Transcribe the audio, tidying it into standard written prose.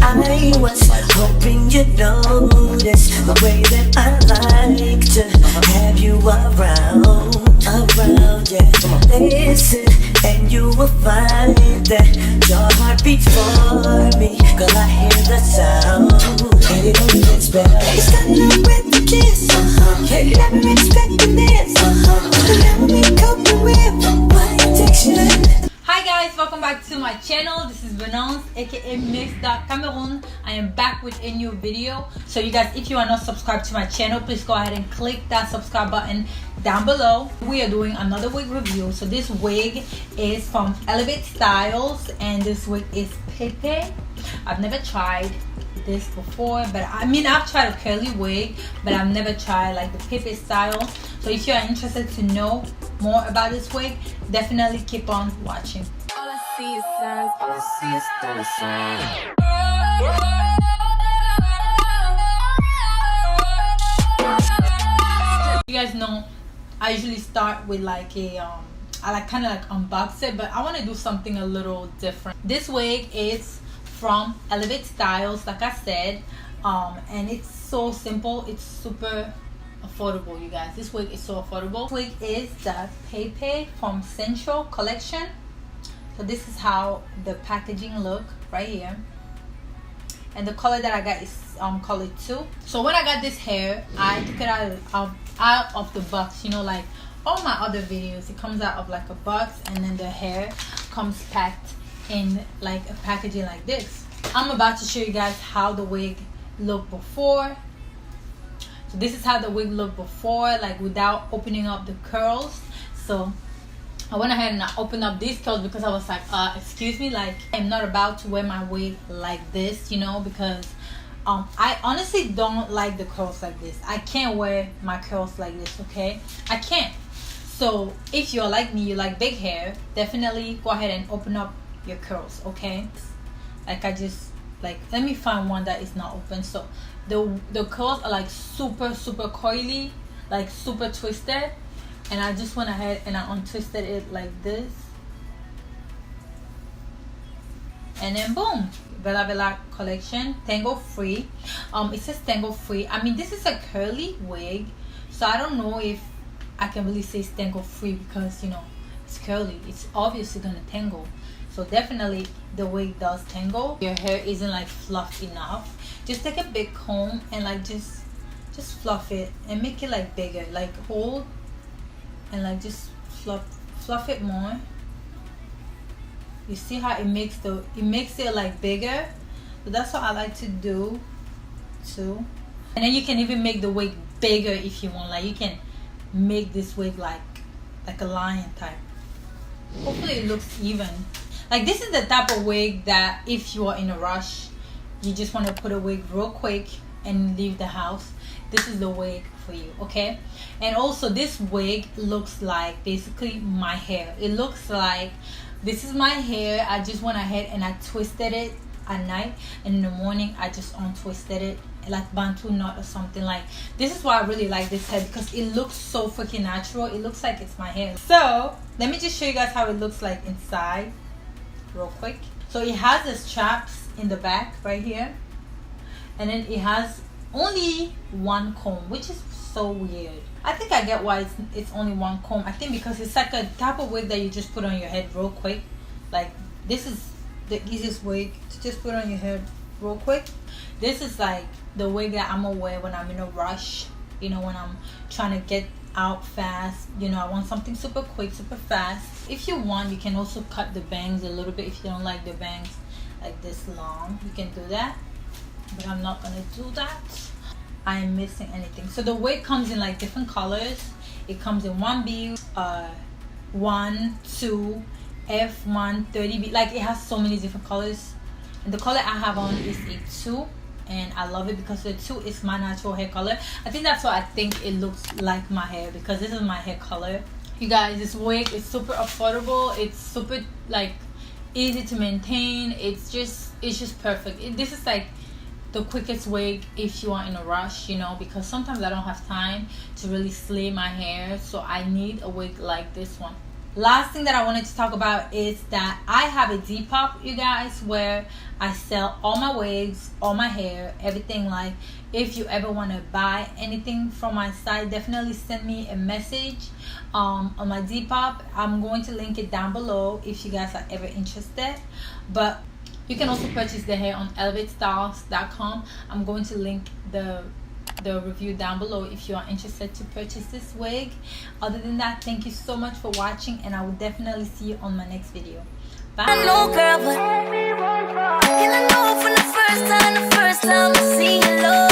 I was hoping you'd notice the way that I like to have you around, yeah. Listen, and you will find that your heart beats for me. Girl, I hear the sound, and it only gets better. It's starting with the kiss, you never expecting this, never been coping with my addiction. Hi guys, welcome back to my channel. This is Vella, aka Miss.Cameroon. I am back with a new video. So you guys, if you are not subscribed to my channel, please go ahead and click that subscribe button down below. We are doing another wig review. So this wig is from Elevate Styles, and this wig is PePe. I've never tried this before, but I mean, I've tried a curly wig, but I've never tried like the PePe style. So if you are interested to know more about this wig, definitely keep on watching. All I see is signs, all I see is dollar signs. You guys know I usually start with like a I like kind of like unbox it, but I want to do something a little different. This wig is from Elevate Styles, like I said, and it's so simple. It's super affordable, you guys. This wig is so affordable. This wig is the PePe from Sensual collection. So this is how the packaging look right here, and the color that I got is color 2. So when I got this hair, I took it out of the box, you know, like all my other videos. It comes out of like a box, and then the hair comes packed in like a packaging like this. I'm about to show you guys how the wig looked before. So this is how the wig looked before, like without opening up the curls. So I went ahead and I opened up these curls because I was like, excuse me, like I'm not about to wear my wig like this, you know, because I honestly don't like the curls like this. I can't wear my curls like this, okay? I can't. So if you're like me, you like big hair, definitely go ahead and open up your curls, okay? Like I just like, let me find one that is not open. So the curls are like super coily, like super twisted, and I just went ahead and I untwisted it like this, and then boom, Vella collection, tangle free. It says tangle free. I mean, this is a curly wig, so I don't know if I can really say it's tangle free because, you know, it's curly, it's obviously gonna tangle. So definitely the wig does tangle. Your hair isn't like fluffed enough, just take a big comb and like just fluff it and make it like bigger, like hold and like just fluff it more. You see how it makes it like bigger? So that's what I like to do too. And then you can even make the wig bigger if you want. Like you can make this wig like a lion type. Hopefully it looks even. Like this is the type of wig that if you are in a rush, you just want to put a wig real quick and leave the house, this is the wig for you, okay? And also this wig looks like basically my hair. It looks like this is my hair. I just went ahead and I twisted it at night, and in the morning I just untwisted it like bantu knot or something. Like this is why I really like this hair, because it looks so freaking natural. It looks like it's my hair. So let me just show you guys how it looks like inside real quick. So it has the straps in the back right here, and then it has only one comb, which is so weird. I think I get why it's only one comb. I think because it's like a type of wig that you just put on your head real quick. Like this is the easiest wig to just put on your head real quick. This is like the wig that I'm gonna wear when I'm in a rush, you know, when I'm trying to get out fast, you know, I want something super quick, super fast. If you want, you can also cut the bangs a little bit. If you don't like the bangs like this long, you can do that, but I'm not gonna do that. I am missing anything. So the wig comes in like different colors. It comes in 1B, 1, 2, F1, 30B. Like it has so many different colors, and the color I have on is a 2, and I love it because the 2 is my natural hair color. I think that's why I think it looks like my hair, because this is my hair color. You guys, this wig is super affordable. It's super like easy to maintain. It's just perfect. This is like the quickest wig if you are in a rush, you know, because sometimes I don't have time to really slay my hair, so I need a wig like this one. Last thing that I wanted to talk about is that I have a Depop, you guys, where I sell all my wigs, all my hair, everything. Like, if you ever want to buy anything from my site, definitely send me a message on my Depop. I'm going to link it down below if you guys are ever interested. But you can also purchase the hair on elevatestyles.com. I'm going to link the review down below if you are interested to purchase this wig. Other than that, thank you so much for watching, and I will definitely see you on my next video. Bye. I know, girl, but and I know from the first time I see you, Lord.